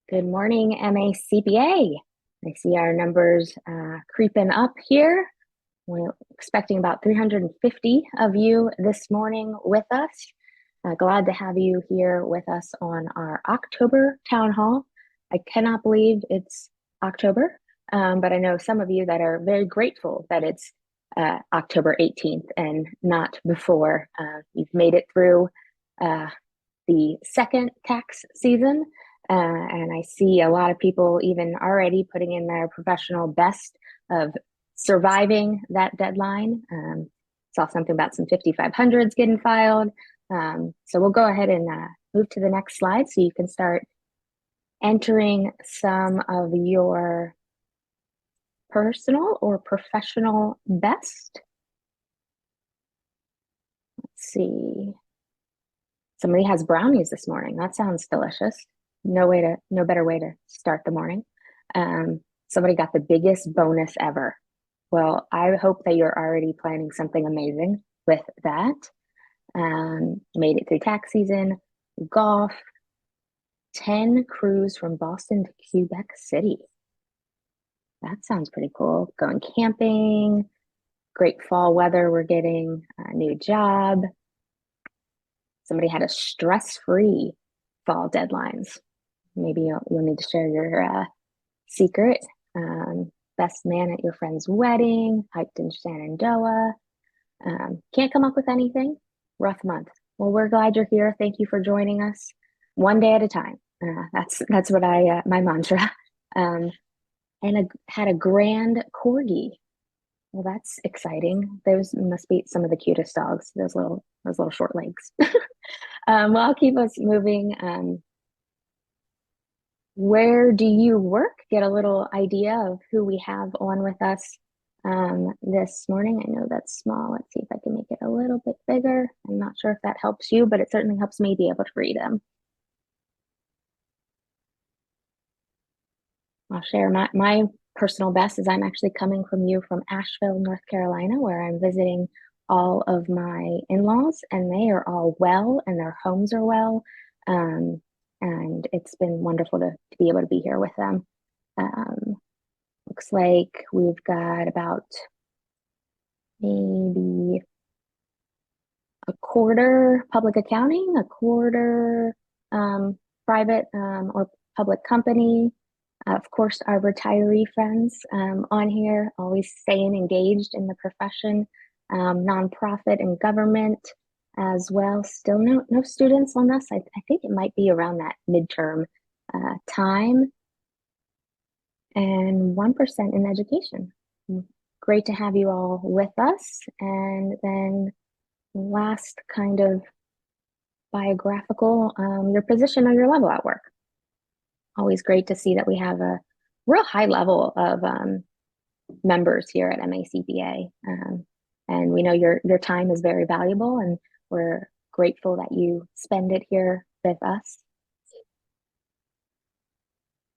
Good morning, MACPA. I see our numbers creeping up here. We're expecting about 350 of you this morning with us. Glad to have you here with us on our October town hall. I cannot believe it's October, but I know some of you that are very grateful that it's October 18th and not before. You've made it through the second tax season. And I see a lot of people even already putting in their professional best of surviving that deadline. Saw something about some 5500s getting filed. So we'll go ahead and move to the next slide so you can start entering some of your personal or professional best. Let's see. Somebody has brownies this morning. That sounds delicious. No better way to start the morning. Somebody got the biggest bonus ever. Well, I hope that you're already planning something amazing with that. Made it through tax season, golf, 10 crews from Boston to Quebec City. That sounds pretty cool. Going camping, great fall weather we're getting, a new job. Somebody had a stress-free fall deadlines. Maybe you'll need to share your secret. Best man at your friend's wedding, hiked in Shenandoah. Can't come up with anything? Rough month. Well, we're glad you're here. Thank you for joining us. One day at a time. That's what my mantra. Had a grand corgi. Well, that's exciting. Those must be some of the cutest dogs. Those little short legs. Well, I'll keep us moving. Where do you work? Get a little idea of who we have on with us this morning. I know that's small. Let's see if I can make it a little bit bigger. I'm not sure if that helps you, but it certainly helps me be able to read them. I'll share my personal best is I'm actually coming from Asheville, North Carolina, where I'm visiting all of my in-laws, and they are all well, and their homes are well. And it's been wonderful to be able to be here with them. Looks like we've got about maybe a quarter public accounting, a quarter private or public company. Of course, our retiree friends on here, always staying engaged in the profession, nonprofit and government as well. Still no students on this. I think it might be around that midterm time. And 1% in education. Great to have you all with us. And then last kind of biographical, your position or your level at work. Always great to see that we have a real high level of members here at MACPA. And we know your time is very valuable, and we're grateful that you spend it here with us.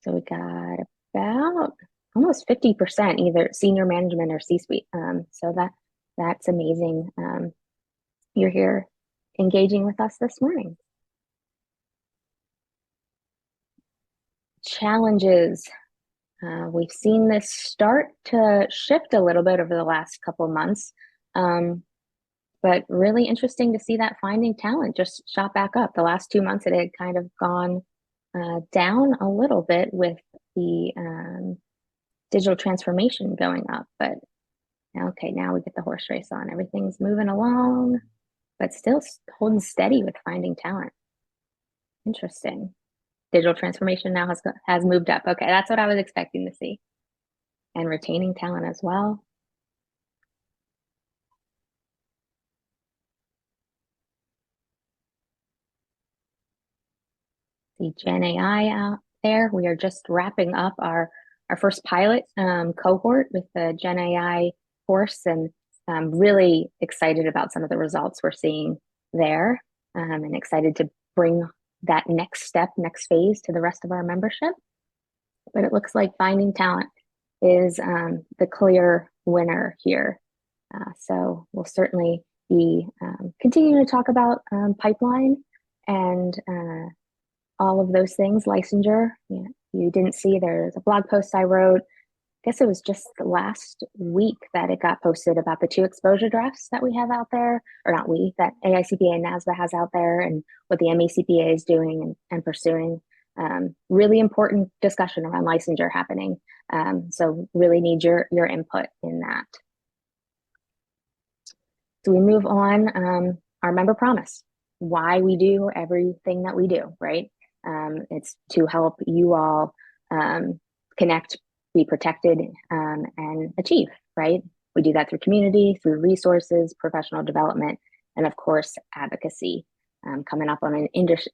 So we got about almost 50% either senior management or C-suite. So that's amazing. You're here engaging with us this morning. Challenges. We've seen this start to shift a little bit over the last couple of months. But really interesting to see that finding talent just shot back up. The last 2 months it had kind of gone down a little bit with the digital transformation going up, but okay, now we get the horse race on. Everything's moving along, but still holding steady with finding talent. Interesting. Digital transformation now has moved up. Okay, that's what I was expecting to see. And retaining talent as well. The Gen AI out there. We are just wrapping up our first pilot cohort with the Gen AI course, and I'm really excited about some of the results we're seeing there, and excited to bring that next step, next phase to the rest of our membership. But it looks like finding talent is the clear winner here. So we'll certainly be continuing to talk about pipeline and all of those things, licensure. You didn't see, there's a blog post I wrote, I guess it was just last week that it got posted about the two exposure drafts that we have out there, or not we, that AICPA and NASBA has out there, and what the MECPA is doing and pursuing. Really important discussion around licensure happening. So really need your input in that. So we move on, our member promise, why we do everything that we do, right? It's to help you all connect, be protected, and achieve, right? We do that through community, through resources, professional development, and of course, advocacy. Coming up on an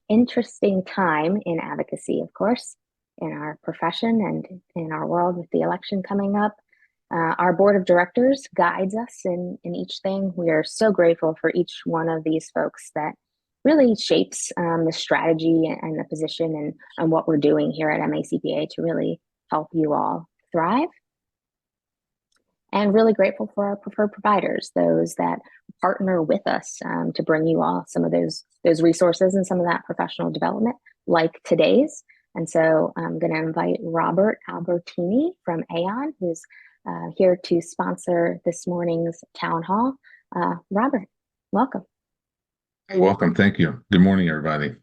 interesting time in advocacy, of course, in our profession and in our world with the election coming up. Our board of directors guides us in each thing. We are so grateful for each one of these folks that really shapes the strategy and the position and what we're doing here at MACPA to really help you all thrive. And really grateful for our preferred providers, those that partner with us to bring you all some of those resources and some of that professional development, like today's. And so I'm going to invite Robert Albertini from Aon, who's here to sponsor this morning's town hall. Robert, welcome. Welcome. Thank you. Good morning, everybody.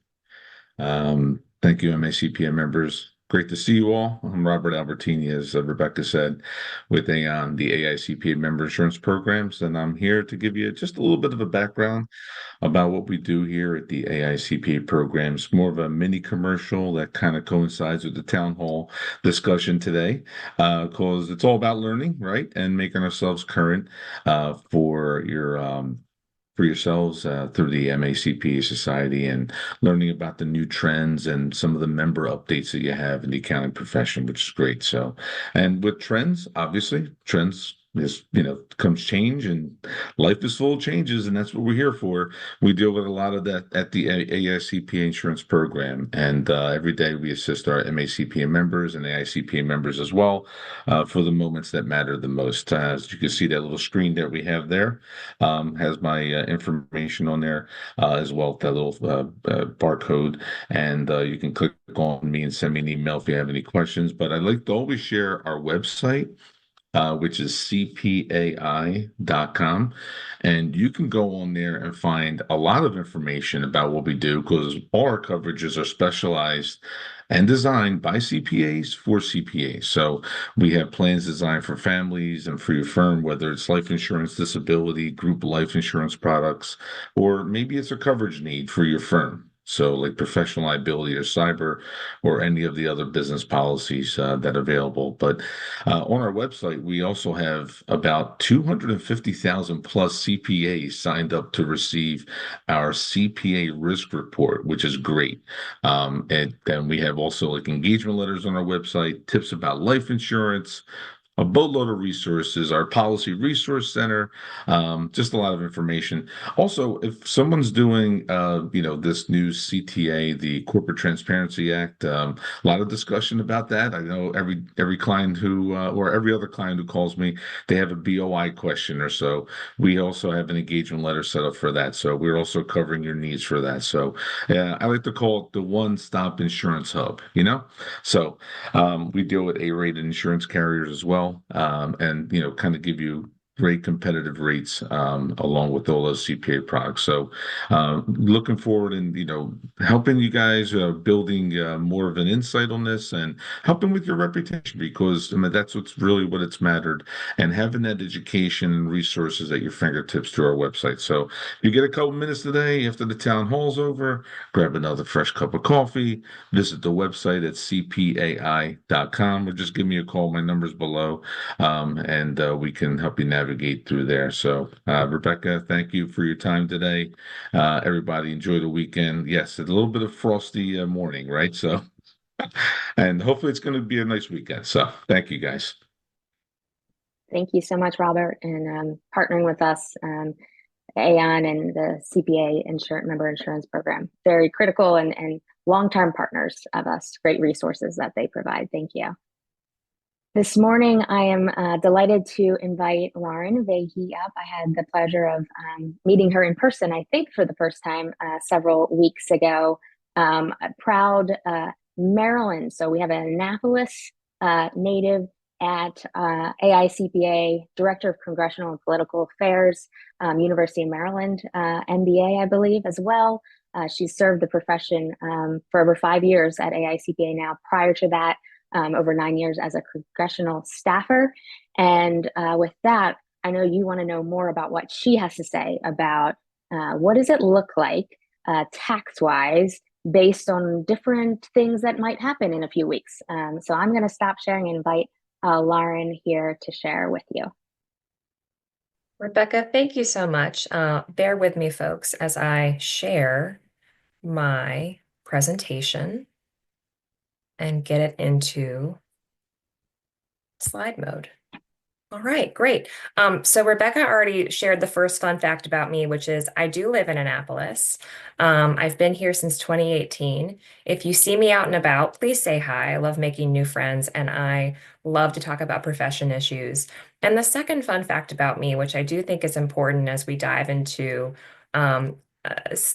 Thank you, MACPA members. Great to see you all. I'm Robert Albertini, as Rebecca said, with Aon, the AICPA member insurance programs, and I'm here to give you just a little bit of a background about what we do here at the AICPA programs. More of a mini commercial that kind of coincides with the town hall discussion today, because it's all about learning, right, and making ourselves current for yourselves through the MACPA Society, and learning about the new trends and some of the member updates that you have in the accounting profession, which is great. So, and with trends, obviously, trends is, comes change, and life is full of changes, and that's what we're here for. We deal with a lot of that at the AICPA insurance program, and every day we assist our MACPA members and AICPA members as well for the moments that matter the most. As you can see, that little screen that we have there has my information on there as well, that little barcode, and you can click on me and send me an email if you have any questions. But I'd like to always share our website, which is cpai.com. And you can go on there and find a lot of information about what we do, because all our coverages are specialized and designed by CPAs for CPAs. So we have plans designed for families and for your firm, whether it's life insurance, disability, group life insurance products, or maybe it's a coverage need for your firm. So like professional liability or cyber, or any of the other business policies that are available. But on our website, we also have about 250,000 plus CPAs signed up to receive our CPA risk report, which is great. And then we have also like engagement letters on our website, tips about life insurance, a boatload of resources, our policy resource center, just a lot of information. Also, if someone's doing, this new CTA, the Corporate Transparency Act, a lot of discussion about that. I know every client who, or every other client who calls me, they have a BOI question or so. We also have an engagement letter set up for that. So we're also covering your needs for that. So I like to call it the one-stop insurance hub, So we deal with A-rated insurance carriers as well. And kind of give you great competitive rates along with all those CPA products. So looking forward and helping you guys building more of an insight on this, and helping with your reputation, because that's what it's mattered, and having that education and resources at your fingertips through our website. So if you get a couple minutes today after the town hall's over, grab another fresh cup of coffee, visit the website at cpai.com, or just give me a call. My number's below, and we can help you navigate through there. So, Rebecca, thank you for your time today. Everybody enjoy the weekend. Yes, it's a little bit of frosty morning, right? So, and hopefully it's going to be a nice weekend. So, thank you guys. Thank you so much, Robert, and partnering with us, Aon and the CPA member insurance program. Very critical and long-term partners of us. Great resources that they provide. Thank you. This morning, I am delighted to invite Lauren Vahey up. I had the pleasure of meeting her in person, I think, for the first time several weeks ago. A proud Maryland. So we have an Annapolis native at AICPA, Director of Congressional and Political Affairs, University of Maryland, MBA, I believe, as well. She's served the profession for over 5 years at AICPA now. Prior to that, over 9 years as a congressional staffer. And with that, I know you want to know more about what she has to say about what does it look like tax-wise based on different things that might happen in a few weeks. So I'm going to stop sharing and invite Lauren here to share with you. Rebecca, thank you so much. Bear with me, folks, as I share my presentation and get it into slide mode. All right, great. So Rebecca already shared the first fun fact about me, which is I do live in Annapolis. I've been here since 2018. If you see me out and about, please say hi. I love making new friends and I love to talk about profession issues. And the second fun fact about me, which I do think is important as we dive into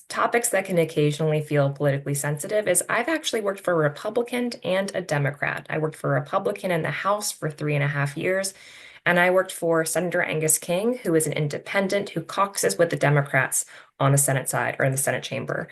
topics that can occasionally feel politically sensitive, is I've actually worked for a Republican and a Democrat. I worked for a Republican in the House for 3.5 years. And I worked for Senator Angus King, who is an independent who caucuses with the Democrats on the Senate side or in the Senate chamber.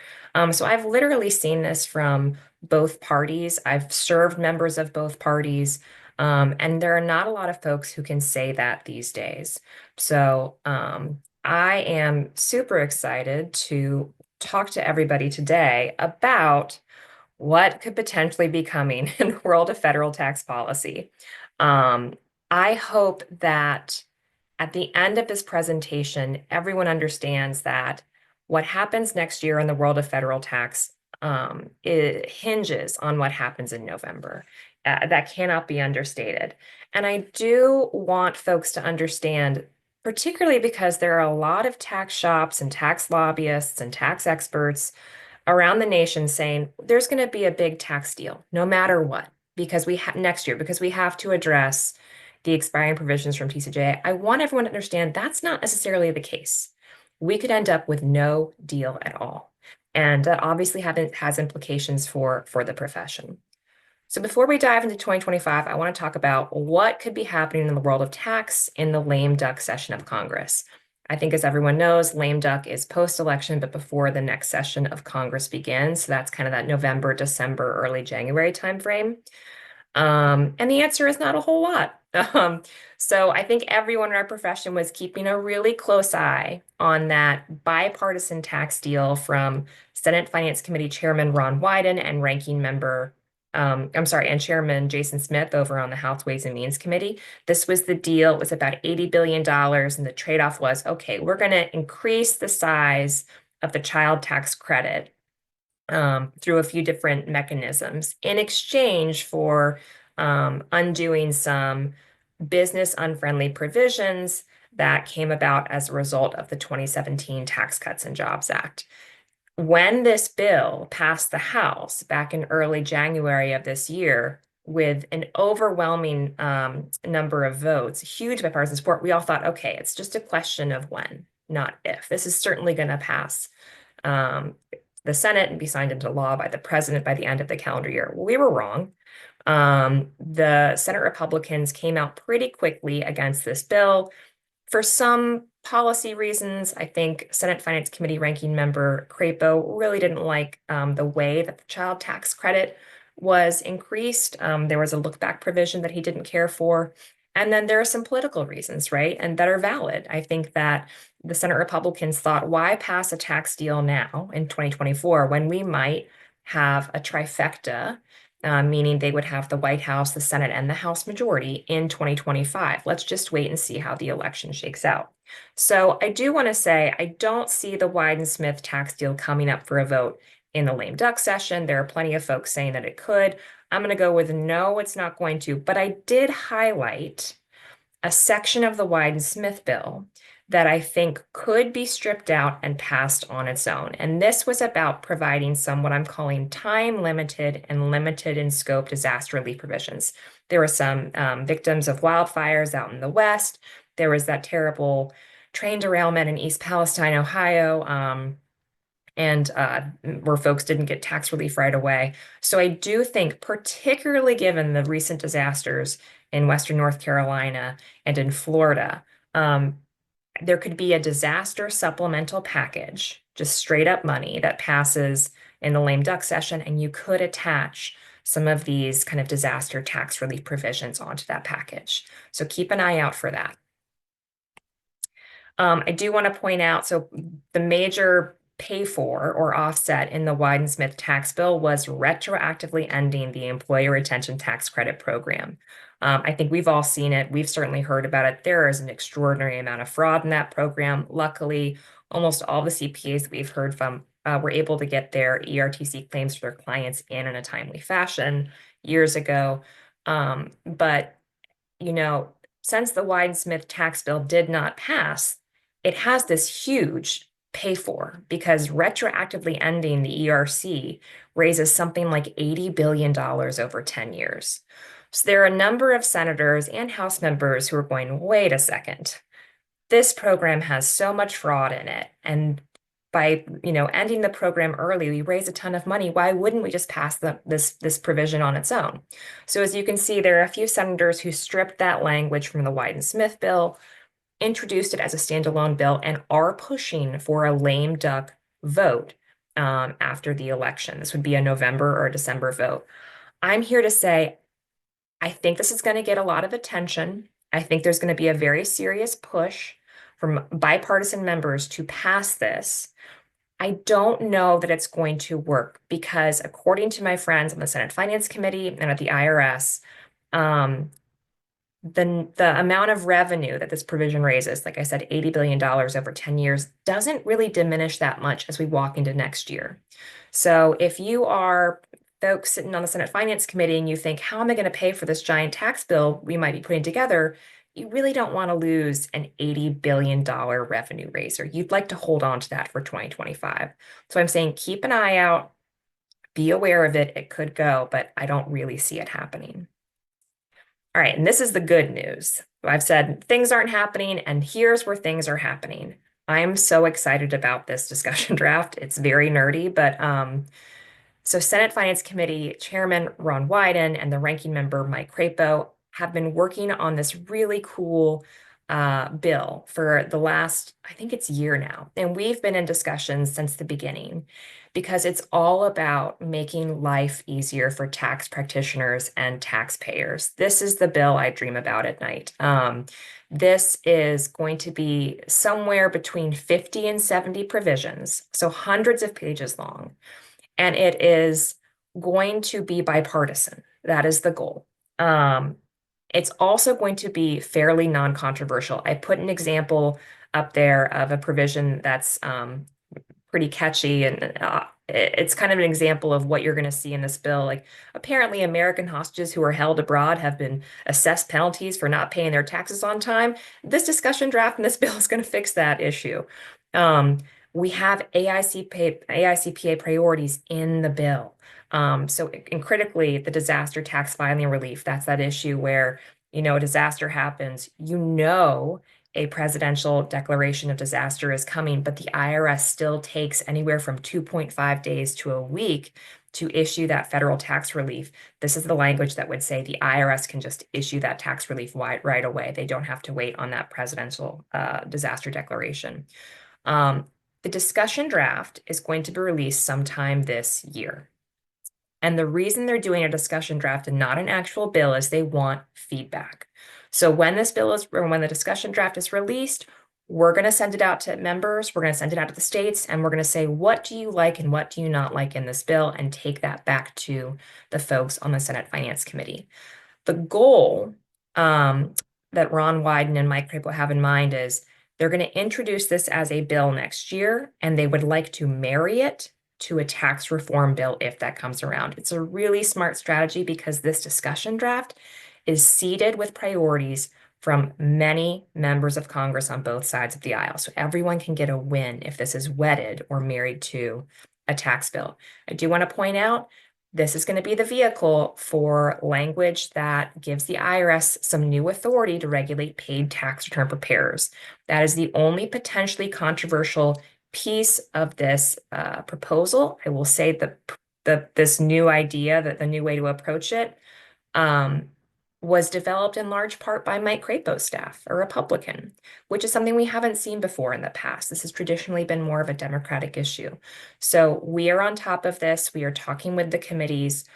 So I've literally seen this from both parties. I've served members of both parties. And there are not a lot of folks who can say that these days. So I am super excited to talk to everybody today about what could potentially be coming in the world of federal tax policy. I hope that at the end of this presentation, everyone understands that what happens next year in the world of federal tax it hinges on what happens in November. That cannot be understated. And I do want folks to understand, particularly because there are a lot of tax shops and tax lobbyists and tax experts around the nation saying there's going to be a big tax deal no matter what, because next year, because we have to address the expiring provisions from TCJA. I want everyone to understand that's not necessarily the case. We could end up with no deal at all. And that obviously has implications for the profession. So before we dive into 2025, I want to talk about what could be happening in the world of tax in the lame duck session of Congress. I think, as everyone knows, lame duck is post-election, but before the next session of Congress begins. So that's kind of that November, December, early January timeframe. And the answer is not a whole lot. So I think everyone in our profession was keeping a really close eye on that bipartisan tax deal from Senate Finance Committee Chairman Ron Wyden and and Chairman Jason Smith over on the House Ways and Means Committee. This was the deal. It was about $80 billion. And the trade-off was, okay, we're going to increase the size of the child tax credit through a few different mechanisms in exchange for undoing some business unfriendly provisions that came about as a result of the 2017 Tax Cuts and Jobs Act. When this bill passed the House back in early January of this year, with an overwhelming number of votes, huge bipartisan support, we all thought, okay, it's just a question of when, not if. This is certainly going to pass the Senate and be signed into law by the president by the end of the calendar year. We were wrong. The Senate Republicans came out pretty quickly against this bill. For some policy reasons, I think Senate Finance Committee Ranking Member Crapo really didn't like the way that the child tax credit was increased. There was a look back provision that he didn't care for. And then there are some political reasons, right? And that are valid. I think that the Senate Republicans thought, why pass a tax deal now in 2024 when we might have a trifecta, meaning they would have the White House, the Senate, and the House majority in 2025. Let's just wait and see how the election shakes out. So I do want to say, I don't see the Wyden-Smith tax deal coming up for a vote in the lame duck session. There are plenty of folks saying that it could. I'm going to go with no, it's not going to. But I did highlight a section of the Wyden-Smith bill that I think could be stripped out and passed on its own. And this was about providing some what I'm calling time-limited and limited in scope disaster relief provisions. There were some victims of wildfires out in the West. There was that terrible train derailment in East Palestine, Ohio. and where folks didn't get tax relief right away. So I do think, particularly given the recent disasters in Western North Carolina and in Florida, there could be a disaster supplemental package, just straight up money that passes in the lame duck session, and you could attach some of these kind of disaster tax relief provisions onto that package. So keep an eye out for that. I do want to point out, so the major pay for or offset in the Wyden Smith tax bill was retroactively ending the Employee Retention Tax Credit program. I think we've all seen it. We've certainly heard about it. There is an extraordinary amount of fraud in that program. Luckily, almost all the CPAs that we've heard from were able to get their ERTC claims for their clients in a timely fashion years ago. But, you know, since the Wyden Smith tax bill did not pass, it has this huge pay for, because retroactively ending the ERC raises something like $80 billion over 10 years. So there are a number of senators and House members who are going, wait a second, this program has so much fraud in it. And by, ending the program early, we raise a ton of money. Why wouldn't we just pass this provision on its own? So as you can see, there are a few senators who stripped that language from the Wyden Smith bill, introduced it as a standalone bill, and are pushing for a lame duck vote after the election. This would be a November or a December vote. I'm here to say, I think this is going to get a lot of attention. I think there's going to be a very serious push from bipartisan members to pass this. I don't know that it's going to work, because according to my friends on the Senate Finance Committee and at the IRS, the amount of revenue that this provision raises, like I said, $80 billion over 10 years, doesn't really diminish that much as we walk into next year. So if you are folks sitting on the Senate Finance Committee and you think, how am I going to pay for this giant tax bill we might be putting together? You really don't want to lose an $80 billion revenue raiser. You'd like to hold on to that for 2025. So I'm saying keep an eye out, be aware of it. It could go, but I don't really see it happening. All right, and this is the good news. I've said things aren't happening, and here's where things are happening. I'm so excited about this discussion draft. It's very nerdy, but so Senate Finance Committee Chairman Ron Wyden and the ranking member Mike Crapo have been working on this really cool bill for the last, I think it's year now. And we've been in discussions since the beginning, because it's all about making life easier for tax practitioners and taxpayers. This is the bill I dream about at night. This is going to be somewhere between 50 and 70 provisions, so hundreds of pages long. And it is going to be bipartisan. That is the goal. It's also going to be fairly non-controversial. I put an example up there of a provision that's pretty catchy, and it's kind of an example of what you're going to see in this bill. Like, apparently American hostages who are held abroad have been assessed penalties for not paying their taxes on time. This discussion draft in this bill is going to fix that issue. We have AICPA priorities in the bill. And critically, the disaster tax filing relief, that's that issue where, a disaster happens, a presidential declaration of disaster is coming, but the IRS still takes anywhere from 2.5 days to a week to issue that federal tax relief. This is the language that would say the IRS can just issue that tax relief right away. They don't have to wait on that presidential disaster declaration. The discussion draft is going to be released sometime this year. And the reason they're doing a discussion draft and not an actual bill is they want feedback. So when the discussion draft is released, we're going to send it out to members, we're going to send it out to the states, and we're going to say, what do you like and what do you not like in this bill, and take that back to the folks on the Senate Finance Committee. The goal that Ron Wyden and Mike Crapo have in mind is they're going to introduce this as a bill next year, and they would like to marry it to a tax reform bill if that comes around. It's a really smart strategy, because this discussion draft is seeded with priorities from many members of Congress on both sides of the aisle. So everyone can get a win if this is wedded or married to a tax bill. I do want to point out, this is going to be the vehicle for language that gives the IRS some new authority to regulate paid tax return preparers. That is the only potentially controversial piece of this proposal, I will say this new idea, that the new way to approach it, was developed in large part by Mike Crapo's staff, a Republican, which is something we haven't seen before in the past. This has traditionally been more of a Democratic issue. So we are on top of this. We are talking with the committees.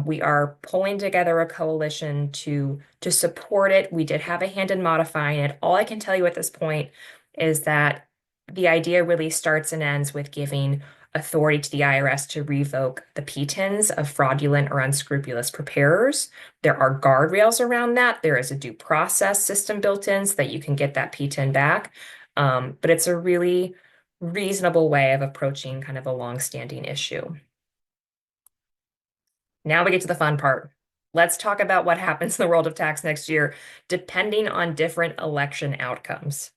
We are pulling together a coalition to support it. We did have a hand in modifying it. All I can tell you at this point is that the idea really starts and ends with giving authority to the IRS to revoke the PTINs of fraudulent or unscrupulous preparers. There are guardrails around that. There is a due process system built in so that you can get that PTIN back. But it's a really reasonable way of approaching kind of a long-standing issue. Now we get to the fun part. Let's talk about what happens in the world of tax next year, depending on different election outcomes.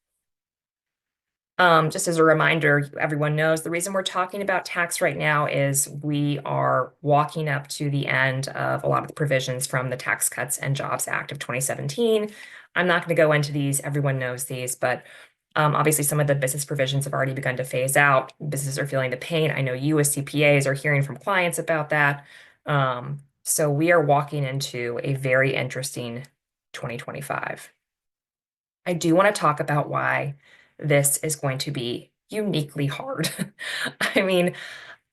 Just as a reminder, everyone knows the reason we're talking about tax right now is we are walking up to the end of a lot of the provisions from the Tax Cuts and Jobs Act of 2017. I'm not going to go into these. Everyone knows these, but obviously some of the business provisions have already begun to phase out. Businesses are feeling the pain. I know you as CPAs are hearing from clients about that. So we are walking into a very interesting 2025. I do want to talk about why this is going to be uniquely hard. I mean,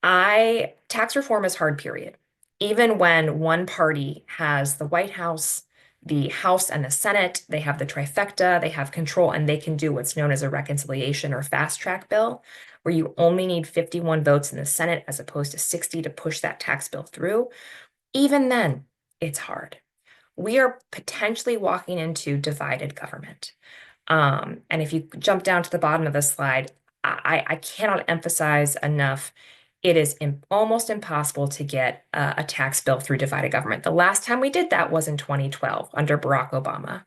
tax reform is hard, period. Even when one party has the White House, the House and the Senate, they have the trifecta, they have control, and they can do what's known as a reconciliation or fast track bill, where you only need 51 votes in the Senate as opposed to 60 to push that tax bill through. Even then, it's hard. We are potentially walking into divided government. And if you jump down to the bottom of the slide, I cannot emphasize enough, it is almost impossible to get a tax bill through divided government. The last time we did that was in 2012 under Barack Obama.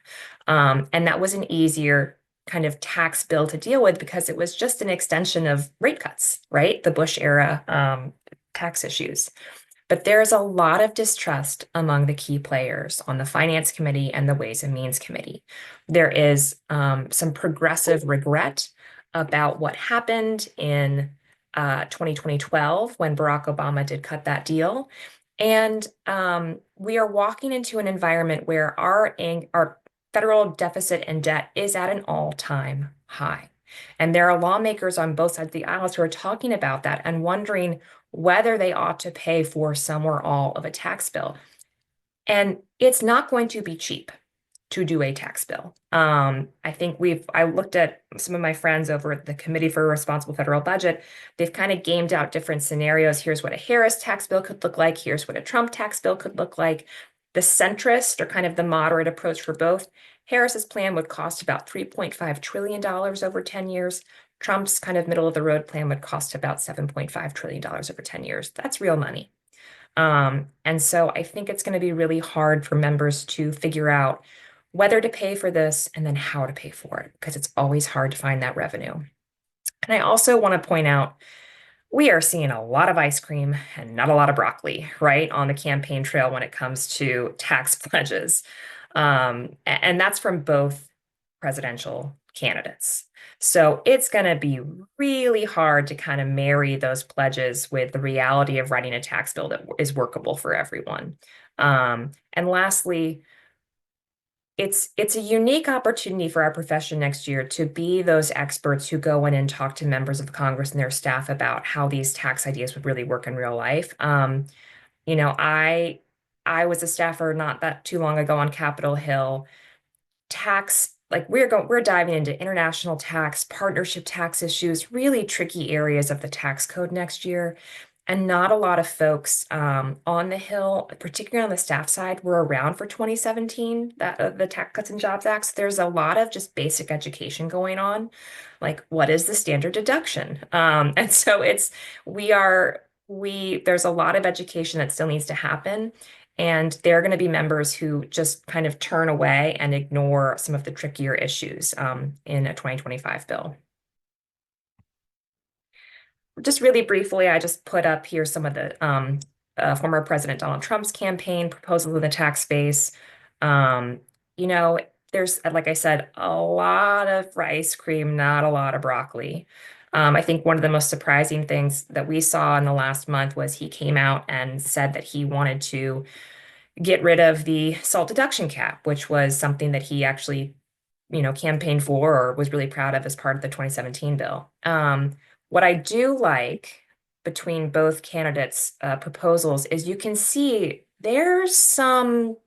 And that was an easier kind of tax bill to deal with because it was just an extension of rate cuts, right? The Bush era tax issues. But there's a lot of distrust among the key players on the Finance Committee and the Ways and Means Committee. There is some progressive regret about what happened in 2012 when Barack Obama did cut that deal. And we are walking into an environment where our federal deficit and debt is at an all-time high. And there are lawmakers on both sides of the aisle who are talking about that and wondering whether they ought to pay for some or all of a tax bill. And it's not going to be cheap to do a tax bill. I think I looked at some of my friends over at the Committee for a Responsible Federal Budget. They've kind of gamed out different scenarios. Here's what a Harris tax bill could look like. Here's what a Trump tax bill could look like. The centrist, or kind of the moderate approach for both, Harris's plan would cost about $3.5 trillion over 10 years. Trump's kind of middle of the road plan would cost about $7.5 trillion over 10 years. That's real money. And so I think it's going to be really hard for members to figure out whether to pay for this and then how to pay for it, because it's always hard to find that revenue. And I also want to point out, we are seeing a lot of ice cream and not a lot of broccoli, right, on the campaign trail when it comes to tax pledges. And that's from both presidential candidates. So it's going to be really hard to kind of marry those pledges with the reality of writing a tax bill that is workable for everyone. And lastly, it's a unique opportunity for our profession next year to be those experts who go in and talk to members of Congress and their staff about how these tax ideas would really work in real life. You know, I was a staffer not that too long ago on Capitol Hill. We're diving into international tax, partnership tax issues, really tricky areas of the tax code next year. And not a lot of folks on the Hill, particularly on the staff side, were around for 2017, the Tax Cuts and Jobs Act. So there's a lot of just basic education going on, like what is the standard deduction? And so there's a lot of education that still needs to happen. And there are going to be members who just kind of turn away and ignore some of the trickier issues in a 2025 bill. Just really briefly, I just put up here some of the former President Donald Trump's campaign proposals in the tax space. You know, there's, like I said, a lot of ice cream, not a lot of broccoli. I think one of the most surprising things that we saw in the last month was he came out and said that he wanted to get rid of the SALT deduction cap, which was something that he actually, campaigned for or was really proud of as part of the 2017 bill. What I do like between both candidates' proposals is you can see there's some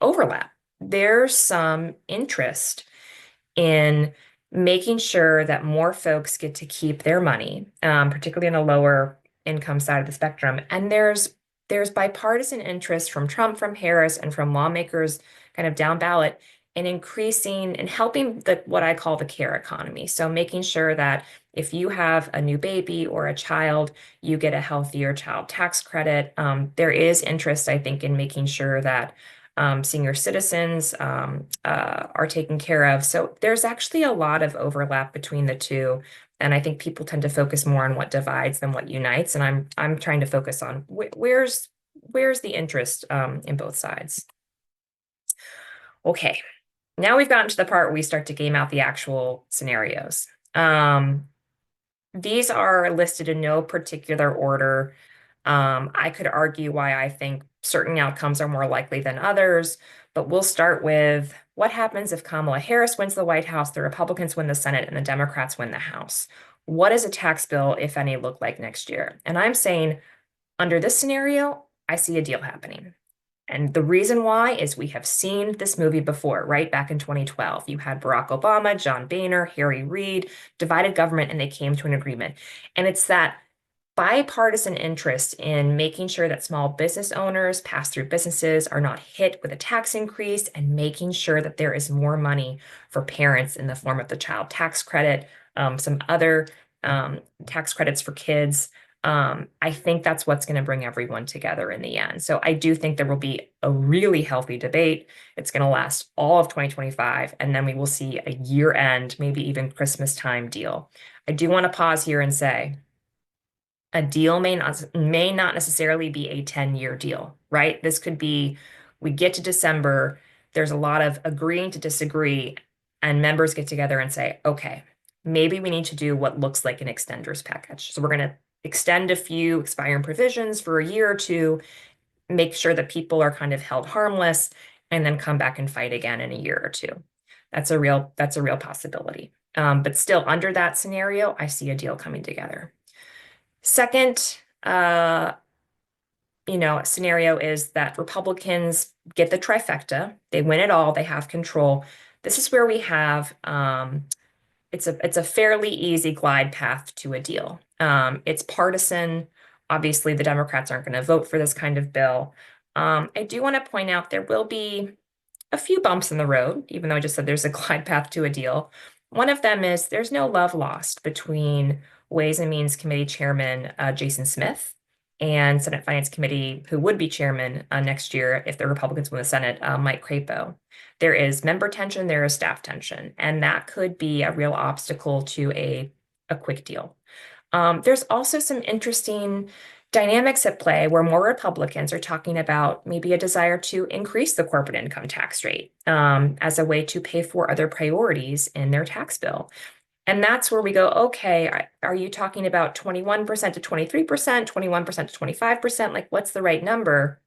overlap. There's some interest in making sure that more folks get to keep their money, particularly on a lower income side of the spectrum. And there's bipartisan interest from Trump, from Harris, and from lawmakers kind of down ballot in increasing and helping the what I call the care economy. So making sure that if you have a new baby or a child, you get a healthier child tax credit. There is interest, I think, in making sure that senior citizens are taken care of. So there's actually a lot of overlap between the two. And I think people tend to focus more on what divides than what unites. And I'm trying to focus on where's the interest in both sides. Okay, now we've gotten to the part where we start to game out the actual scenarios. These are listed in no particular order. I could argue why I think certain outcomes are more likely than others, but we'll start with what happens if Kamala Harris wins the White House, the Republicans win the Senate, and the Democrats win the House. What does a tax bill, if any, look like next year? And I'm saying under this scenario, I see a deal happening. And the reason why is we have seen this movie before, right? Back in 2012, you had Barack Obama, John Boehner, Harry Reid, divided government, and they came to an agreement. And it's that bipartisan interest in making sure that small business owners, pass-through businesses are not hit with a tax increase and making sure that there is more money for parents in the form of the child tax credit, some other tax credits for kids. I think that's what's going to bring everyone together in the end. So I do think there will be a really healthy debate. It's going to last all of 2025, and then we will see a year-end, maybe even Christmas time deal. I do want to pause here and say a deal may not necessarily be a 10-year deal, right? This could be, we get to December, there's a lot of agreeing to disagree, and members get together and say, okay, maybe we need to do what looks like an extenders package. So we're going to extend a few expiring provisions for a year or two, make sure that people are kind of held harmless, and then come back and fight again in a year or two. That's a real possibility. But still, under that scenario, I see a deal coming together. Second, scenario is that Republicans get the trifecta. They win it all. They have control. This is where we have it's a fairly easy glide path to a deal. It's partisan. Obviously, the Democrats aren't going to vote for this kind of bill. I do want to point out there will be a few bumps in the road, even though I just said there's a glide path to a deal. One of them is there's no love lost between Ways and Means Committee Chairman Jason Smith and Senate Finance Committee, who would be chairman next year if the Republicans win the Senate, Mike Crapo. There is member tension, there is staff tension, and that could be a real obstacle to a quick deal. There's also some interesting dynamics at play where more Republicans are talking about maybe a desire to increase the corporate income tax rate as a way to pay for other priorities in their tax bill. And that's where we go, okay, are you talking about 21% to 23%, 21% to 25%? Like, what's the right number?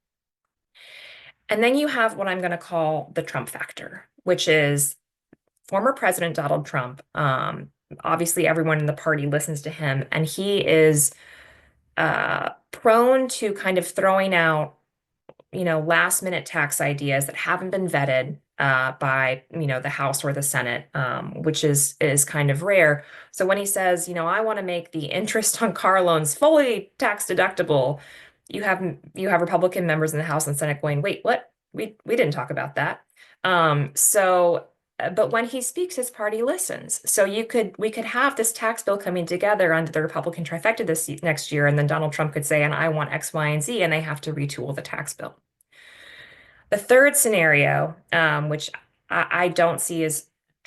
And then you have what I'm going to call the Trump factor, which is former President Donald Trump. Obviously, everyone in the party listens to him, and he is prone to kind of throwing out, last minute tax ideas that haven't been vetted by, the House or the Senate, which is kind of rare. So when he says, I want to make the interest on car loans fully tax deductible, you have Republican members in the House and Senate going, wait, what? We didn't talk about that. But when he speaks, his party listens. So we could have this tax bill coming together under the Republican trifecta this next year, and then Donald Trump could say, and I want X, Y, and Z, and they have to retool the tax bill. The third scenario, which I don't see as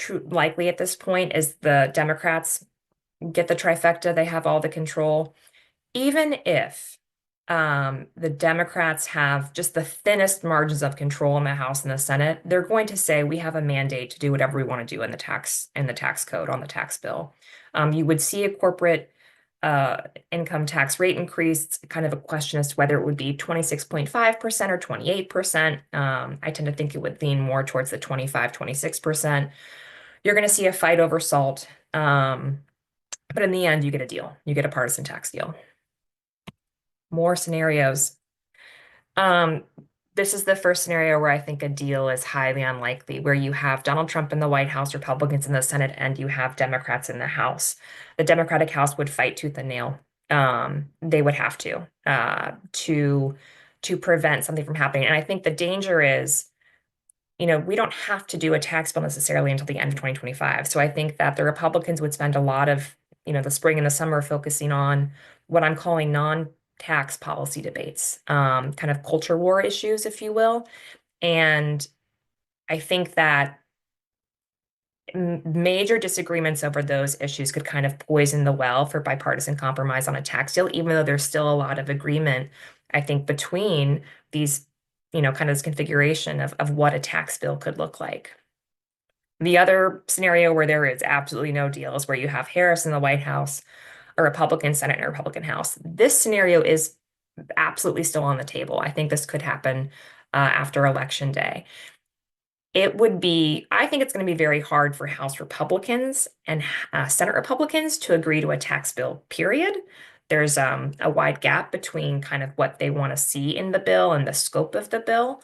likely at this point, is the Democrats get the trifecta, they have all the control. Even if the Democrats have just the thinnest margins of control in the House and the Senate. They're going to say we have a mandate to do whatever we want to do in the tax code on the tax bill. You would see a corporate income tax rate increase. It's kind of a question as to whether it would be 26.5% or 28%. I tend to think it would lean more towards the 25, 26%. You're going to see a fight over SALT. But in the end, you get a deal. You get a partisan tax deal. More scenarios. This is the first scenario where I think a deal is highly unlikely, where you have Donald Trump in the White House, Republicans in the Senate, and you have Democrats in the House. The Democratic House would fight tooth and nail. They would have to prevent something from happening. And I think the danger is, we don't have to do a tax bill necessarily until the end of 2025. So I think that the Republicans would spend a lot of, the spring and the summer focusing on what I'm calling non-tax policy debates, kind of culture war issues, if you will. And I think that major disagreements over those issues could kind of poison the well for bipartisan compromise on a tax deal, even though there's still a lot of agreement, I think, between these, kind of this configuration of what a tax bill could look like. The other scenario where there is absolutely no deal is where you have Harris in the White House, a Republican Senate, and a Republican House. This scenario is absolutely still on the table. I think this could happen after Election Day. I think it's going to be very hard for House Republicans and Senate Republicans to agree to a tax bill, period. There's a wide gap between kind of what they want to see in the bill and the scope of the bill.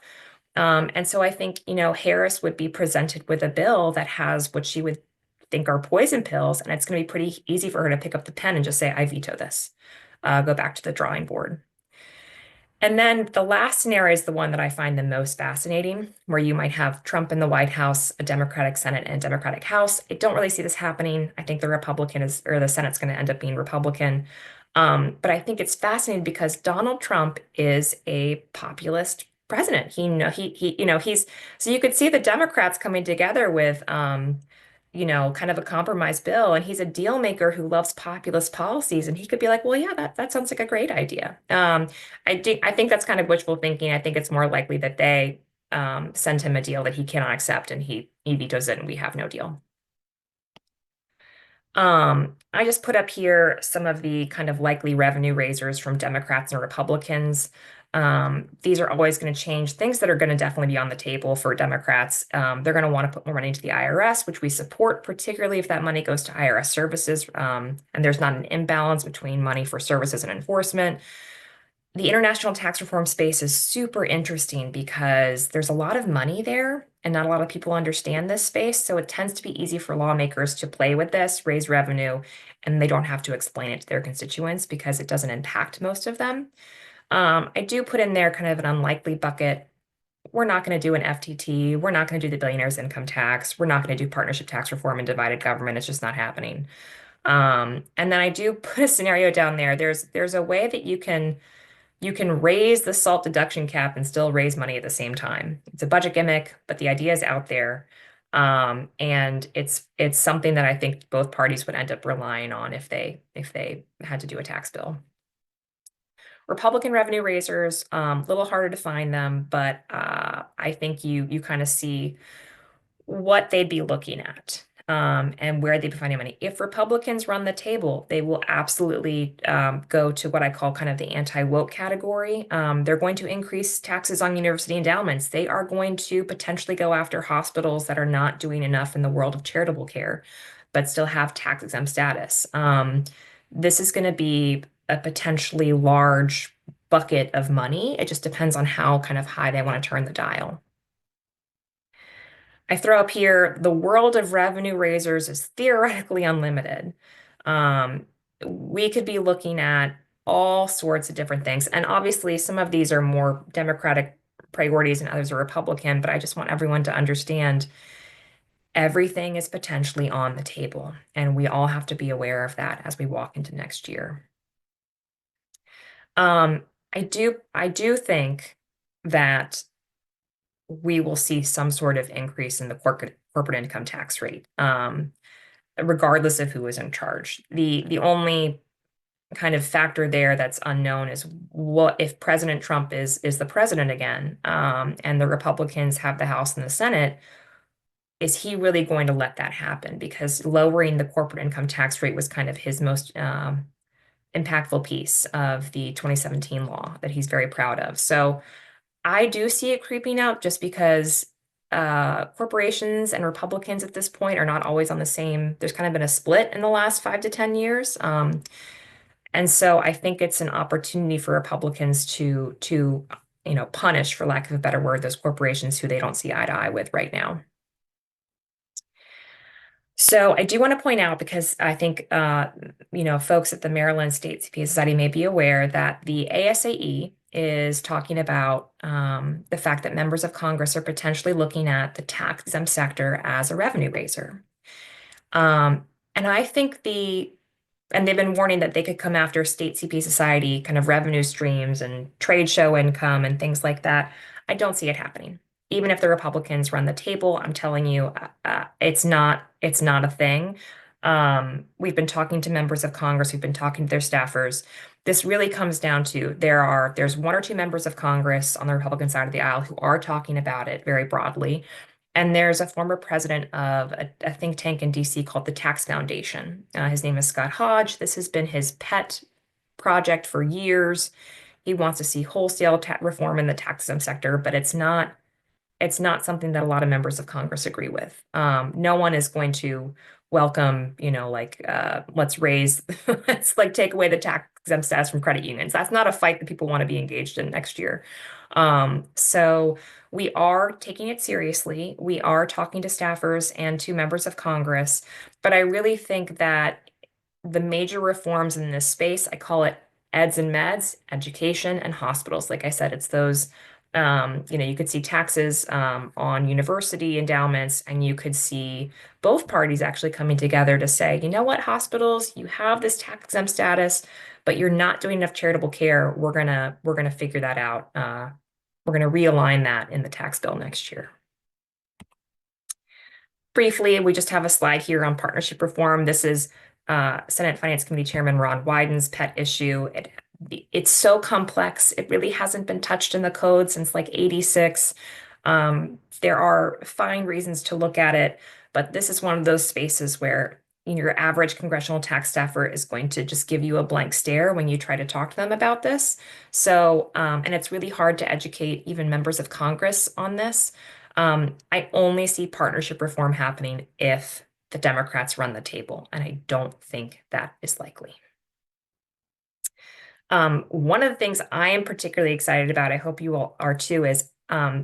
And so I think, Harris would be presented with a bill that has what she would think are poison pills, and it's going to be pretty easy for her to pick up the pen and just say, I veto this, go back to the drawing board. And then the last scenario is the one that I find the most fascinating, where you might have Trump in the White House, a Democratic Senate, and a Democratic House. I don't really see this happening. I think the Senate's going to end up being Republican. But I think it's fascinating because Donald Trump is a populist president. So you could see the Democrats coming together with, kind of a compromise bill, and he's a deal maker who loves populist policies, and he could be like, well, yeah, that sounds like a great idea. I think that's kind of wishful thinking. I think it's more likely that they send him a deal that he cannot accept, and he vetoes it, and we have no deal. I just put up here some of the kind of likely revenue raisers from Democrats and Republicans. These are always going to change. Things that are going to definitely be on the table for Democrats. They're going to want to put more money into the IRS, which we support, particularly if that money goes to IRS services, and there's not an imbalance between money for services and enforcement. The international tax reform space is super interesting because there's a lot of money there and not a lot of people understand this space. So it tends to be easy for lawmakers to play with this, raise revenue, and they don't have to explain it to their constituents because it doesn't impact most of them. I do put in there kind of an unlikely bucket. We're not going to do an FTT. We're not going to do the billionaire's income tax. We're not going to do partnership tax reform and divided government. It's just not happening. And then I do put a scenario down there. There's a way that you can raise the SALT deduction cap and still raise money at the same time. It's a budget gimmick, but the idea is out there. And it's something that I think both parties would end up relying on if they had to do a tax bill. Republican revenue raisers, a little harder to find them, but I think you kind of see what they'd be looking at. And where they'd be finding money. If Republicans run the table, they will absolutely go to what I call kind of the anti-woke category. They're going to increase taxes on university endowments. They are going to potentially go after hospitals that are not doing enough in the world of charitable care, but still have tax-exempt status. This is going to be a potentially large bucket of money. It just depends on how kind of high they want to turn the dial. I throw up here, the world of revenue raisers is theoretically unlimited. We could be looking at all sorts of different things. And obviously, some of these are more Democratic priorities and others are Republican, but I just want everyone to understand everything is potentially on the table. And we all have to be aware of that as we walk into next year. I do think that we will see some sort of increase in the corporate income tax rate, regardless of who is in charge. The only kind of factor there that's unknown is what if President Trump is the president again, and the Republicans have the House and the Senate, is he really going to let that happen? Because lowering the corporate income tax rate was kind of his most impactful piece of the 2017 law that he's very proud of. So I do see it creeping out just because corporations and Republicans at this point are not always on the same. There's kind of been a split in the last 5 to 10 years. And so I think it's an opportunity for Republicans to punish, for lack of a better word, those corporations who they don't see eye to eye with right now. So I do want to point out, because I think folks at the Maryland State CPA Society may be aware that the ASAE is talking about the fact that members of Congress are potentially looking at the tax-exempt sector as a revenue raiser. And I think and they've been warning that they could come after State CPA Society kind of revenue streams and trade show income and things like that. I don't see it happening. Even if the Republicans run the table, I'm telling you, it's not a thing. We've been talking to members of Congress, we've been talking to their staffers. This really comes down to there's 1 or 2 members of Congress on the Republican side of the aisle who are talking about it very broadly. And there's a former president of a think tank in DC called the Tax Foundation. His name is Scott Hodge. This has been his pet project for years. He wants to see wholesale reform in the tax-exempt sector, but it's not something that a lot of members of Congress agree with. No one is going to welcome, let's like take away the tax-exempt status from credit unions. That's not a fight that people want to be engaged in next year. So we are taking it seriously. We are talking to staffers and to members of Congress, but I really think that the major reforms in this space, I call it eds and meds, education and hospitals. Like I said, it's those, you could see taxes on university endowments, and you could see both parties actually coming together to say, you know what, hospitals, you have this tax exempt status, but you're not doing enough charitable care. We're gonna figure that out. We're gonna realign that in the tax bill next year. Briefly, we just have a slide here on partnership reform. This is Senate Finance Committee Chairman Ron Wyden's pet issue. It's so complex. It really hasn't been touched in the code since like '86. There are fine reasons to look at it, but this is one of those spaces where your average congressional tax staffer is going to just give you a blank stare when you try to talk to them about this. So, and it's really hard to educate even members of Congress on this. I only see partnership reform happening if the Democrats run the table, and I don't think that is likely. One of the things I am particularly excited about, I hope you all are too, is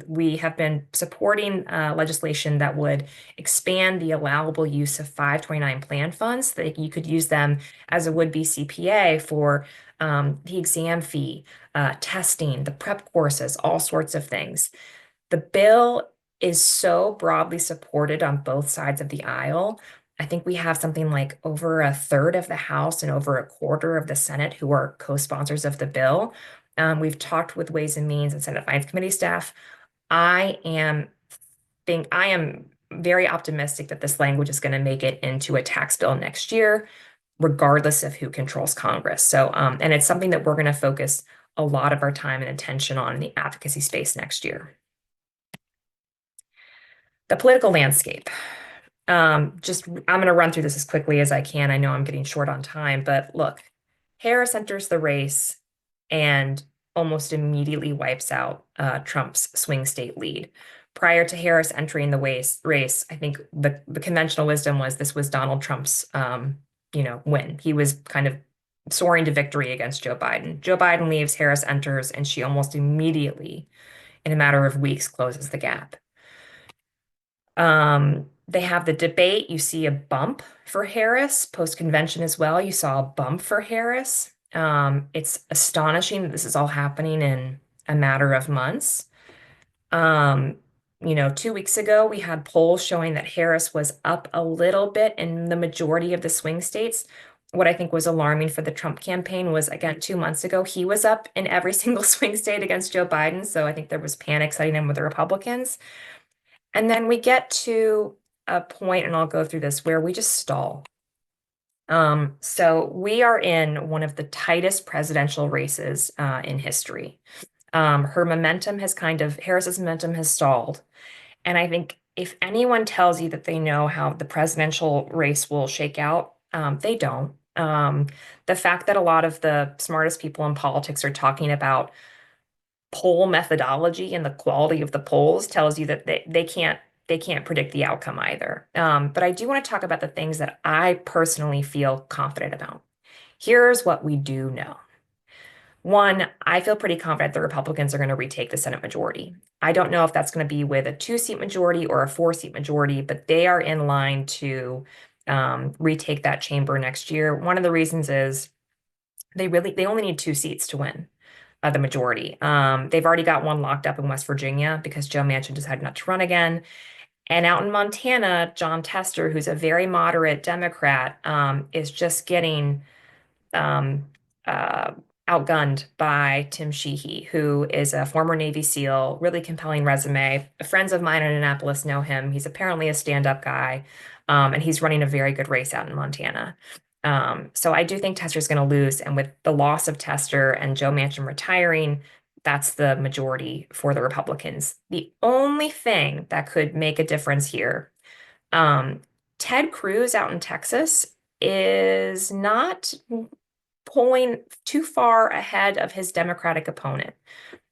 we have been supporting legislation that would expand the allowable use of 529 plan funds, so that you could use them as a would-be CPA for the exam fee, testing, the prep courses, all sorts of things. The bill is so broadly supported on both sides of the aisle. I think we have something like over a third of the House and over a quarter of the Senate who are co-sponsors of the bill. We've talked with Ways and Means and Senate Finance Committee staff. I am very optimistic that this language is going to make it into a tax bill next year, regardless of who controls Congress. So, and it's something that we're going to focus a lot of our time and attention on in the advocacy space next year. The political landscape. I'm going to run through this as quickly as I can. I know I'm getting short on time, but look, Harris enters the race and almost immediately wipes out Trump's swing state lead. Prior to Harris entering the race, I think the conventional wisdom was this was Donald Trump's win. He was kind of soaring to victory against Joe Biden. Joe Biden leaves, Harris enters, and she almost immediately, in a matter of weeks, closes the gap. They have the debate. You see a bump for Harris. Post-convention as well, you saw a bump for Harris. It's astonishing that this is all happening in a matter of months. 2 weeks ago, we had polls showing that Harris was up a little bit in the majority of the swing states. What I think was alarming for the Trump campaign was, again, 2 months ago, he was up in every single swing state against Joe Biden. So I think there was panic setting in with the Republicans. And then we get to a point, and I'll go through this, where we just stall. So we are in one of the tightest presidential races in history. Harris's momentum has stalled. And I think if anyone tells you that they know how the presidential race will shake out, they don't. The fact that a lot of the smartest people in politics are talking about poll methodology and the quality of the polls tells you that they can't predict the outcome either. But I do want to talk about the things that I personally feel confident about. Here's what we do know. One, I feel pretty confident the Republicans are going to retake the Senate majority. I don't know if that's going to be with a 2-seat majority or a 4-seat majority, but they are in line to retake that chamber next year. One of the reasons is they only need 2 seats to win the majority. They've already got one locked up in West Virginia because Joe Manchin decided not to run again. And out in Montana, Jon Tester, who's a very moderate Democrat, is just getting um, uh, outgunned by Tim Sheehy, who is a former Navy SEAL, really compelling resume. Friends of mine in Annapolis know him. He's apparently a stand-up guy, and he's running a very good race out in Montana. So I do think Tester's going to lose, and with the loss of Tester and Joe Manchin retiring, that's the majority for the Republicans. The only thing that could make a difference here, um, Ted Cruz out in Texas is not polling too far ahead of his Democratic opponent.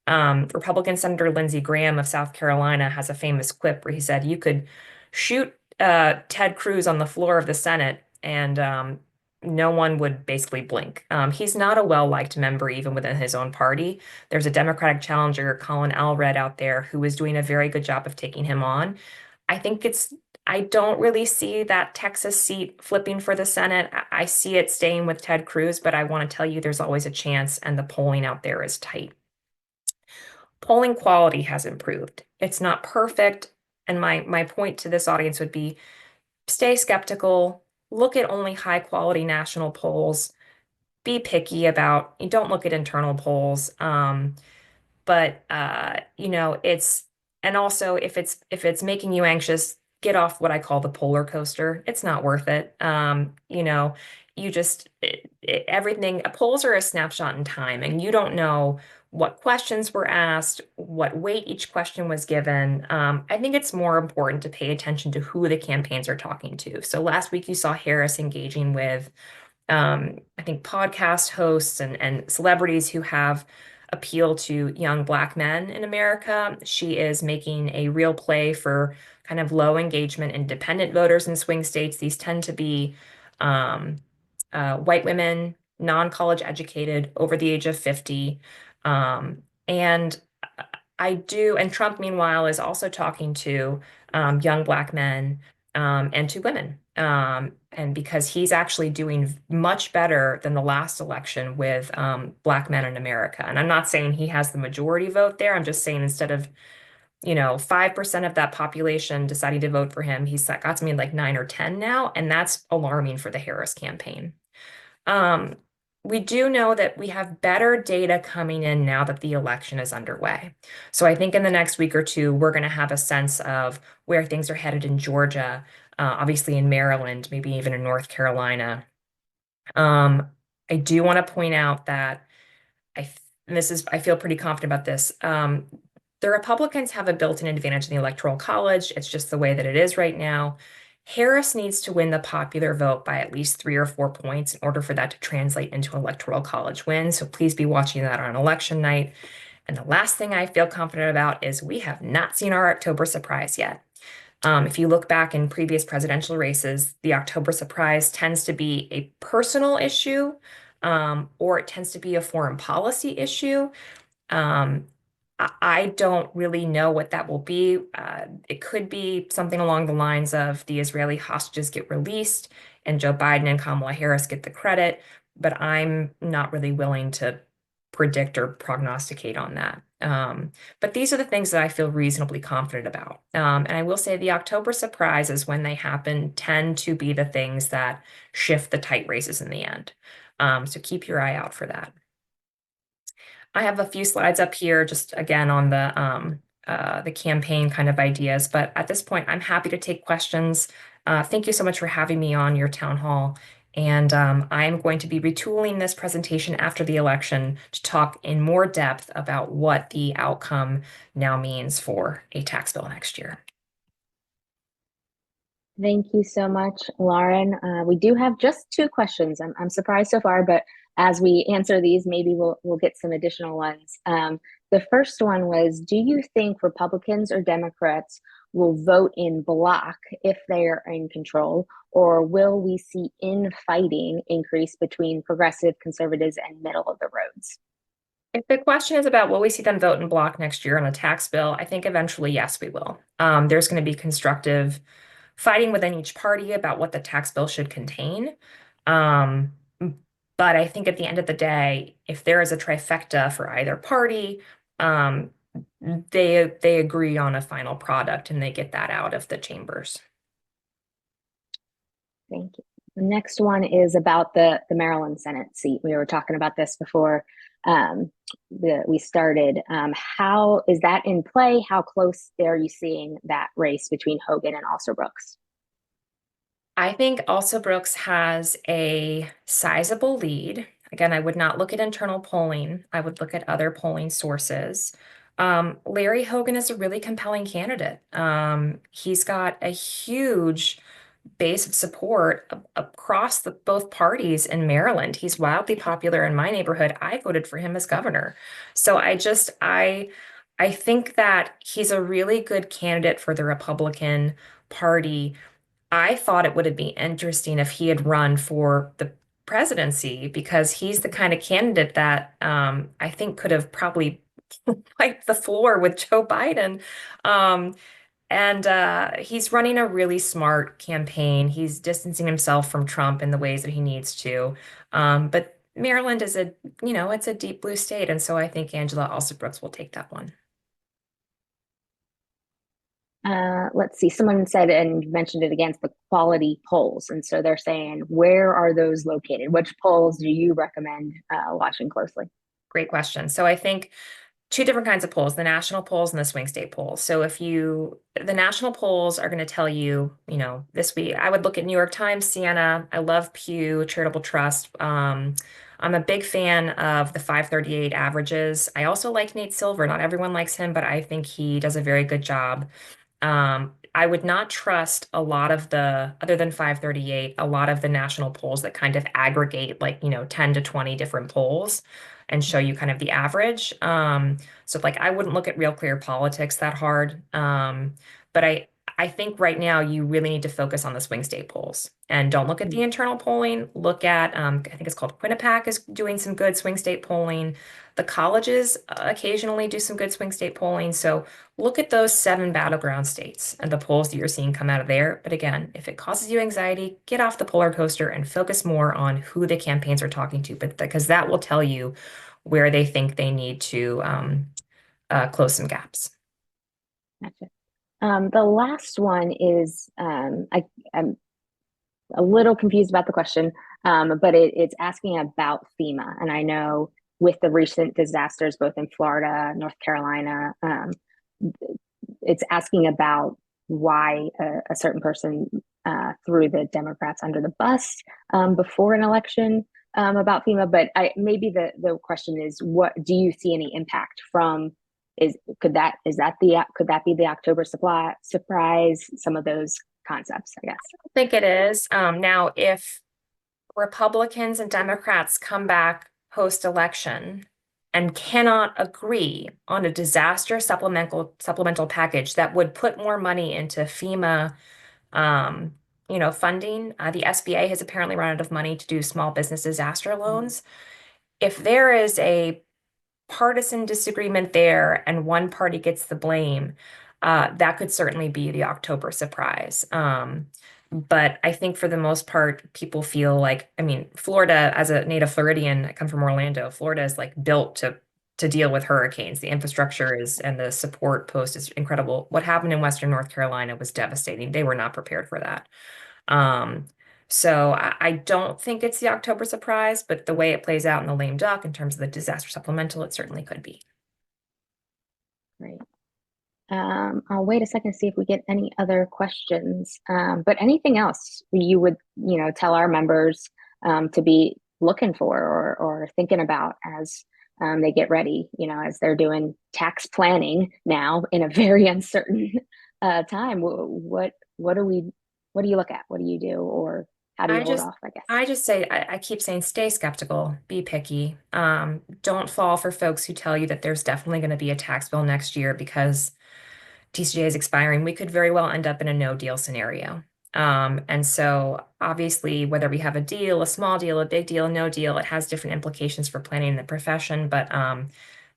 Republican Senator Lindsey Graham of South Carolina has a famous quip where he said, "You could shoot Ted Cruz on the floor of the Senate, and no one would basically blink." He's not a well-liked member even within his own party. There's a Democratic challenger, Colin Allred, out there who is doing a very good job of taking him on. I don't really see that Texas seat flipping for the Senate. I see it staying with Ted Cruz, but I want to tell you there's always a chance, and the polling out there is tight. Polling quality has improved. It's not perfect, and my point to this audience would be stay skeptical, look at only high quality national polls, be picky about, you don't look at internal polls. But it's, and also if it's making you anxious, get off what I call the polar coaster. It's not worth it. You just everything, polls are a snapshot in time, and you don't know what questions were asked, what weight each question was given. I think it's more important to pay attention to who the campaigns are talking to. So last week you saw Harris engaging with I think podcast hosts and celebrities who have appeal to young Black men in America. She is making a real play for kind of low engagement independent voters in swing states. These tend to be um, white women, non-college educated, over the age of 50. And and Trump, meanwhile, is also talking to young Black men and to women. And because he's actually doing much better than the last election with Black men in America. And I'm not saying he has the majority vote there. I'm just saying instead of 5% of that population deciding to vote for him, he's got to be like 9 or 10 now, and that's alarming for the Harris campaign. We do know that we have better data coming in now that the election is underway. So I think in the next week or two, we're going to have a sense of where things are headed in Georgia, obviously in Maryland, maybe even in North Carolina. I do want to point out that I feel pretty confident about this. The Republicans have a built-in advantage in the Electoral College. It's just the way that it is right now. Harris needs to win the popular vote by at least 3 or 4 points in order for that to translate into an Electoral College win. So please be watching that on election night. And the last thing I feel confident about is we have not seen our October surprise yet. If you look back in previous presidential races, the October surprise tends to be a personal issue, or it tends to be a foreign policy issue. I don't really know what that will be. It could be something along the lines of the Israeli hostages get released and Joe Biden and Kamala Harris get the credit, but I'm not really willing to predict or prognosticate on that. But these are the things that I feel reasonably confident about. And I will say the October surprises, when they happen, tend to be the things that shift the tight races in the end. So keep your eye out for that. I have a few slides up here, just again on the campaign kind of ideas. But at this point, I'm happy to take questions. Thank you so much for having me on your town hall. And I'm going to be retooling this presentation after the election to talk in more depth about what the outcome now means for a tax bill next year. Thank you so much, Lauren. We do have just 2 questions. I'm surprised so far, but as we answer these, maybe we'll get some additional ones. The first one was, do you think Republicans or Democrats will vote in block if they are in control, or will we see infighting increase between progressive, conservatives, and middle of the roads? If the question is about will we see them vote in block next year on a tax bill, I think eventually, yes, we will. There's going to be constructive fighting within each party about what the tax bill should contain. Um, but I think at the end of the day, if there is a trifecta for either party, they agree on a final product and they get that out of the chambers. Thank you. The next one is about the Maryland Senate seat. We were talking about this before we started. How is that in play? How close are you seeing that race between Hogan and Alsobrooks? I think Alsobrooks has a sizable lead. Again, I would not look at internal polling. I would look at other polling sources. Larry Hogan is a really compelling candidate. He's got a huge base of support across both parties in Maryland. He's wildly popular in my neighborhood. I voted for him as governor. So I think that he's a really good candidate for the Republican Party. I thought it would be interesting if he had run for the presidency because he's the kind of candidate that I think could have probably wiped the floor with Joe Biden. And he's running a really smart campaign. He's distancing himself from Trump in the ways that he needs to. But Maryland is it's a deep blue state. And so I think Angela Alsobrooks will take that one. Let's see, someone said, and mentioned it against the quality polls. And so they're saying, where are those located? Which polls do you recommend watching closely? Great question. So I think 2 different kinds of polls, the national polls and the swing state polls. So the national polls are going to tell you, this week, I would look at New York Times, Siena. I love Pew, Charitable Trust. I'm a big fan of the 538 averages. I also like Nate Silver. Not everyone likes him, but I think he does a very good job. I would not trust other than 538, a lot of the national polls that kind of aggregate 10 to 20 different polls and show you kind of the average. So I wouldn't look at Real Clear Politics that hard. But I think right now you really need to focus on the swing state polls and don't look at the internal polling. Look at, I think it's called Quinnipiac is doing some good swing state polling. The colleges occasionally do some good swing state polling. So look at those 7 battleground states and the polls that you're seeing come out of there. But again, if it causes you anxiety, get off the polar coaster and focus more on who the campaigns are talking to, because that will tell you where they think they need to close some gaps. Gotcha. The last one is, I'm a little confused about the question, but it's asking about FEMA. And I know with the recent disasters, both in Florida, North Carolina, it's asking about why a certain person threw the Democrats under the bus before an election about FEMA. But maybe the question is, what do you see any impact from? Could that be the October surprise? Some of those concepts, I guess. I think it is. Now, if Republicans and Democrats come back post-election and cannot agree on a disaster supplemental package that would put more money into FEMA, funding, the SBA has apparently run out of money to do small business disaster loans. If there is a partisan disagreement there and one party gets the blame, that could certainly be the October surprise. But I think for the most part, people feel Florida, as a native Floridian, I come from Orlando, Florida is built to deal with hurricanes. The infrastructure and the support post is incredible. What happened in Western North Carolina was devastating. They were not prepared for that. So I don't think it's the October surprise, but the way it plays out in the lame duck in terms of the disaster supplemental, it certainly could be. Great. I'll wait a second to see if we get any other questions. But anything else you would, tell our members to be looking for or thinking about as they get ready, as they're doing tax planning now in a very uncertain time. What do you look at? What do you do? Or how do you I hold just off, I guess? I just say I keep saying stay skeptical, be picky. Don't fall for folks who tell you that there's definitely going to be a tax bill next year because TCJA is expiring. We could very well end up in a no deal scenario. And so obviously, whether we have a deal, a small deal, a big deal, no deal, it has different implications for planning the profession. But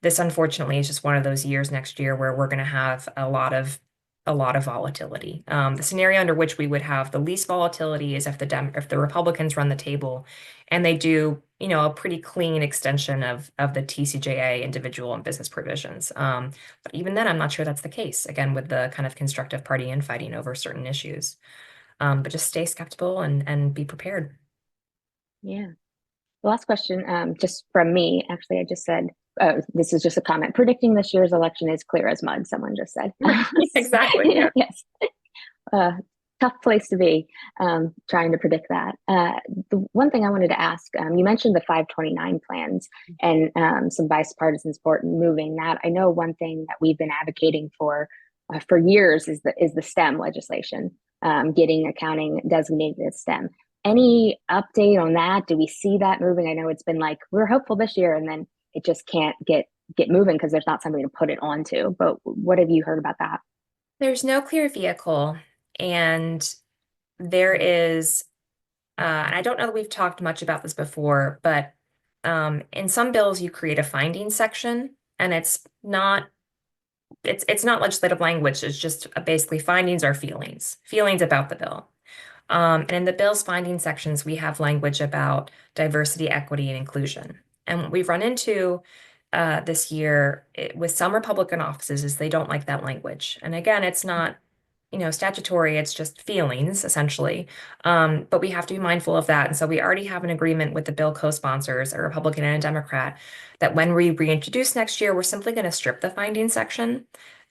this unfortunately is just one of those years next year where we're going to have a lot of volatility. The scenario under which we would have the least volatility is if the Republicans run the table and they do, a pretty clean extension of the TCJA individual and business provisions. But even then, I'm not sure that's the case, again, with the kind of constructive party infighting over certain issues. But just stay skeptical and be prepared. Yeah. The last question, just from me, actually, I just said, this is just a comment. Predicting this year's election is clear as mud, someone just said. Exactly. Yeah. Yes. Tough place to be, trying to predict that. The one thing I wanted to ask, you mentioned the 529 plans and some bipartisan support in moving that. I know one thing that we've been advocating for years is the STEM legislation, getting accounting designated as STEM. Any update on that? Do we see that moving? I know it's been like, we're hopeful this year, and then it just can't get moving because there's not something to put it onto. But what have you heard about that? There's no clear vehicle, and there is, and I don't know that we've talked much about this before, but in some bills you create a findings section, and it's not legislative language. It's just basically findings are feelings about the bill. And in the bill's finding sections, we have language about diversity, equity, and inclusion. And what we've run into this year with some Republican offices is they don't like that language. And again, it's not, statutory, it's just feelings, essentially. But we have to be mindful of that. And so we already have an agreement with the bill co-sponsors, a Republican and a Democrat, that when we reintroduce next year, we're simply going to strip the finding section,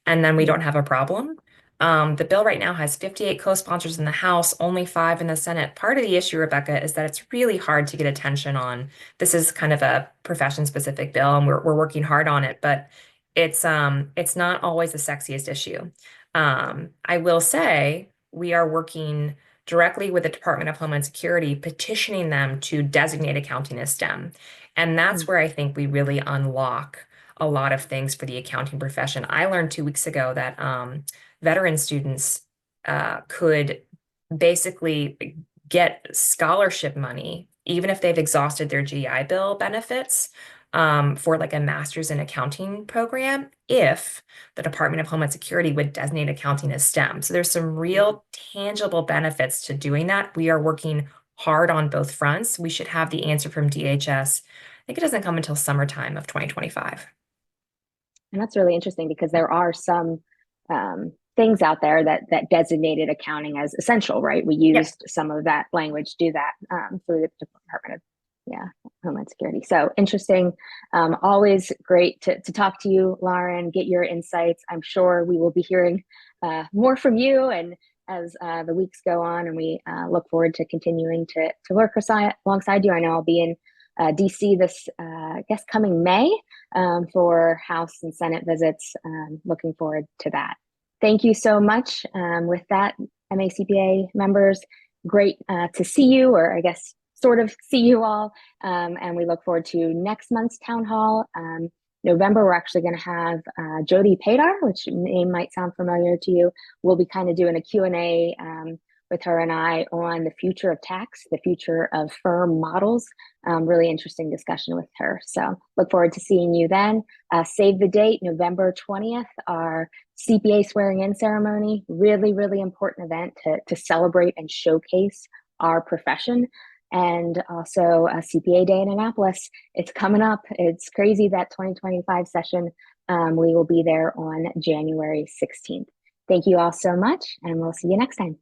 and then we don't have a problem. The bill right now has 58 co-sponsors in the House, only 5 in the Senate. Part of the issue, Rebecca, is that it's really hard to get attention on. This is kind of a profession-specific bill, and we're working hard on it, but it's not always the sexiest issue. I will say we are working directly with the Department of Homeland Security, petitioning them to designate accounting as STEM. And that's where I think we really unlock a lot of things for the accounting profession. I learned 2 weeks ago that veteran students could basically get scholarship money, even if they've exhausted their GI Bill benefits, for like a master's in accounting program, if the Department of Homeland Security would designate accounting as STEM. So there's some real tangible benefits to doing that. We are working hard on both fronts. We should have the answer from DHS. I think it doesn't come until summertime of 2025. And that's really interesting because there are some things out there that designated accounting as essential, right? We used some of that language to do that through the Department of Homeland Security. So interesting. Always great to talk to you, Lauren, get your insights. I'm sure we will be hearing more from you and as the weeks go on, and we look forward to continuing to work alongside you. I know I'll be in DC this, I guess, coming May for House and Senate visits. Looking forward to that. Thank you so much. With that, MACPA members, great to see you, or I guess sort of see you all. And we look forward to next month's town hall. November, we're actually going to have Jody Padar, which name might sound familiar to you. We'll be kind of doing a Q&A with her and I on the future of tax, the future of firm models. Really interesting discussion with her. So look forward to seeing you then. Save the date, November 20th, our CPA swearing in ceremony. Really, really important event to celebrate and showcase our profession. And also a CPA Day in Annapolis. It's coming up. It's crazy, that 2025 session. We will be there on January 16th. Thank you all so much, and we'll see you next time.